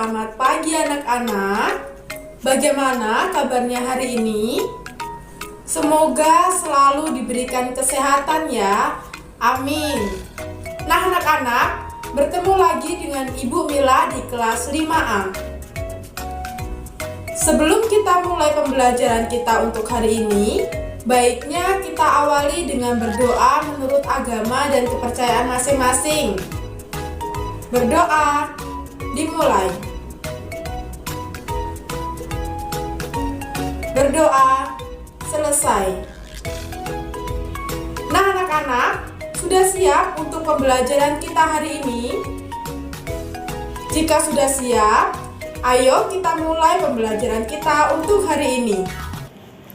Selamat pagi anak-anak. Bagaimana kabarnya hari ini? Semoga selalu diberikan kesehatan ya. Amin. Nah anak-anak, bertemu lagi dengan Ibu Mila di kelas 5A. Sebelum kita mulai pembelajaran kita untuk hari ini, baiknya kita awali dengan berdoa menurut agama dan kepercayaan masing-masing. Berdoa, dimulai. Berdoa, selesai. Nah anak-anak, sudah siap untuk pembelajaran kita hari ini? Jika sudah siap, ayo kita mulai pembelajaran kita untuk hari ini.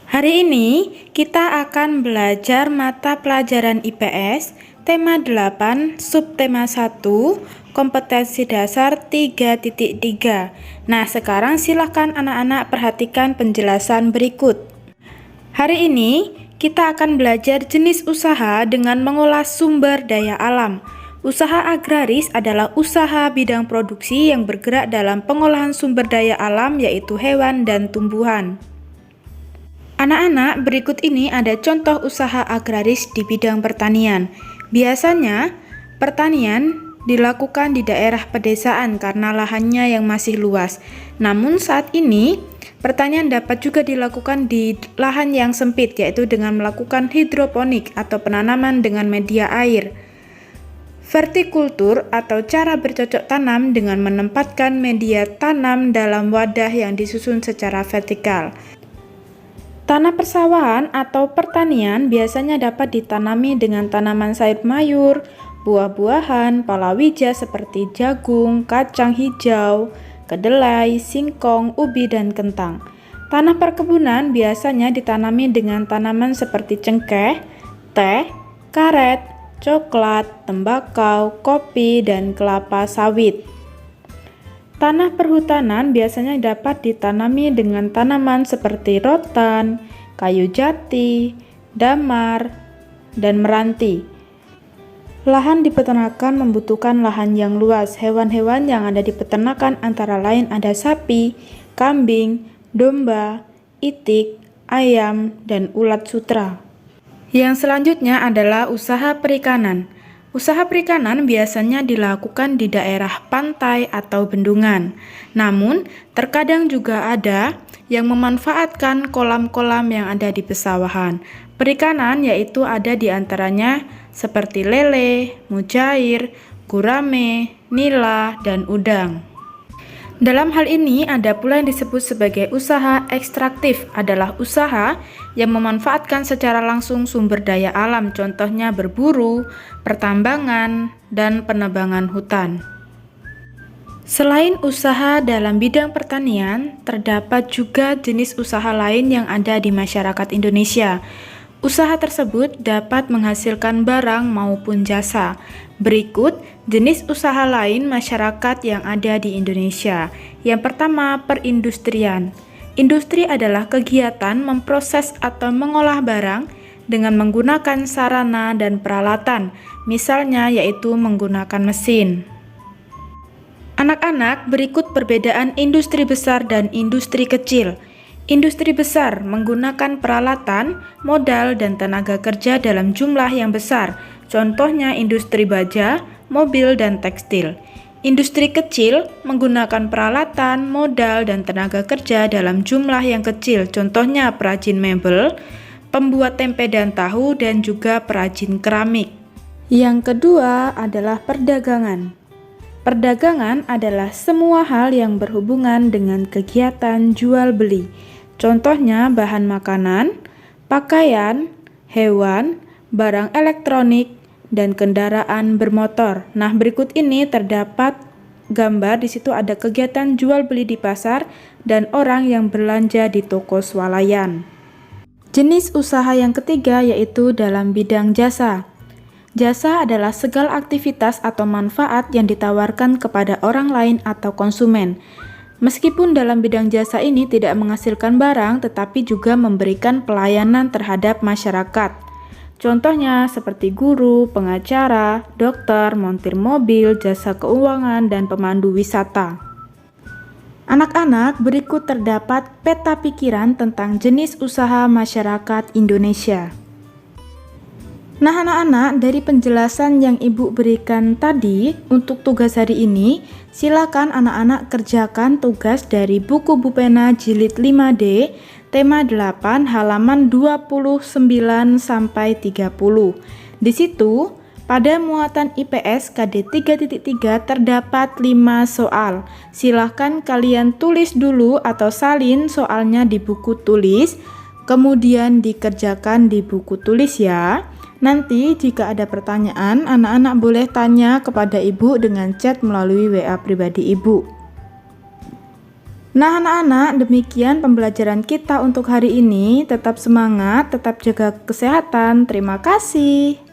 Hari ini kita akan belajar mata pelajaran IPS tema 8 subtema 1 kompetensi dasar 3.3. Nah, sekarang silahkan anak-anak perhatikan penjelasan berikut. Hari ini kita akan belajar jenis usaha dengan mengolah sumber daya alam. Usaha agraris adalah usaha bidang produksi yang bergerak dalam pengolahan sumber daya alam yaitu hewan dan tumbuhan. Anak-anak, berikut ini ada contoh usaha agraris di bidang pertanian. Biasanya, pertanian dilakukan di daerah pedesaan karena lahannya yang masih luas. Namun saat ini, pertanian dapat juga dilakukan di lahan yang sempit, yaitu dengan melakukan hidroponik atau penanaman dengan media air. Vertikultur atau cara bercocok tanam dengan menempatkan media tanam dalam wadah yang disusun secara vertikal. Tanah persawahan atau pertanian biasanya dapat ditanami dengan tanaman sayur mayur, buah-buahan, palawija seperti jagung, kacang hijau, kedelai, singkong, ubi, dan kentang. Tanah perkebunan biasanya ditanami dengan tanaman seperti cengkeh, teh, karet, coklat, tembakau, kopi, dan kelapa sawit. Tanah perhutanan biasanya dapat ditanami dengan tanaman seperti rotan, kayu jati, damar, dan meranti. Lahan di peternakan membutuhkan lahan yang luas. Hewan-hewan yang ada di peternakan antara lain ada sapi, kambing, domba, itik, ayam, dan ulat sutra. Yang selanjutnya adalah usaha perikanan. Usaha perikanan biasanya dilakukan di daerah pantai atau bendungan. Namun, terkadang juga ada yang memanfaatkan kolam-kolam yang ada di pesawahan. Perikanan yaitu ada di antaranya seperti lele, mujair, gurame, nila, dan udang. Dalam hal ini ada pula yang disebut sebagai usaha ekstraktif, adalah usaha yang memanfaatkan secara langsung sumber daya alam, contohnya berburu, pertambangan, dan penebangan hutan. Selain usaha dalam bidang pertanian, terdapat juga jenis usaha lain yang ada di masyarakat Indonesia. Usaha tersebut dapat menghasilkan barang maupun jasa. Berikut jenis usaha lain masyarakat yang ada di Indonesia. Yang pertama, perindustrian. Industri adalah kegiatan memproses atau mengolah barang dengan menggunakan sarana dan peralatan, misalnya yaitu menggunakan mesin. Anak-anak, berikut perbedaan industri besar dan industri kecil. Industri besar menggunakan peralatan, modal, dan tenaga kerja dalam jumlah yang besar. Contohnya industri baja, mobil, dan tekstil. Industri kecil menggunakan peralatan, modal, dan tenaga kerja dalam jumlah yang kecil. Contohnya perajin mebel, pembuat tempe dan tahu, dan juga perajin keramik. Yang kedua adalah perdagangan. Perdagangan adalah semua hal yang berhubungan dengan kegiatan jual beli. Contohnya bahan makanan, pakaian, hewan, barang elektronik, dan kendaraan bermotor. Nah, berikut ini terdapat gambar, di situ ada kegiatan jual beli di pasar dan orang yang belanja di toko swalayan. Jenis usaha yang ketiga yaitu dalam bidang jasa. Jasa adalah segala aktivitas atau manfaat yang ditawarkan kepada orang lain atau konsumen. Meskipun dalam bidang jasa ini tidak menghasilkan barang, tetapi juga memberikan pelayanan terhadap masyarakat. Contohnya seperti guru, pengacara, dokter, montir mobil, jasa keuangan, dan pemandu wisata. Anak-anak, berikut terdapat peta pikiran tentang jenis usaha masyarakat Indonesia. Nah anak-anak, dari penjelasan yang Ibu berikan tadi untuk tugas hari ini, silakan anak-anak kerjakan tugas dari buku Bupena jilid 5D, tema 8, halaman 29-30. Di situ, pada muatan IPS KD 3.3 terdapat 5 soal. Silahkan kalian tulis dulu atau salin soalnya di buku tulis, kemudian dikerjakan di buku tulis ya. Nanti jika ada pertanyaan, anak-anak boleh tanya kepada Ibu dengan chat melalui WA pribadi Ibu. Nah anak-anak, demikian pembelajaran kita untuk hari ini. Tetap semangat, tetap jaga kesehatan. Terima kasih.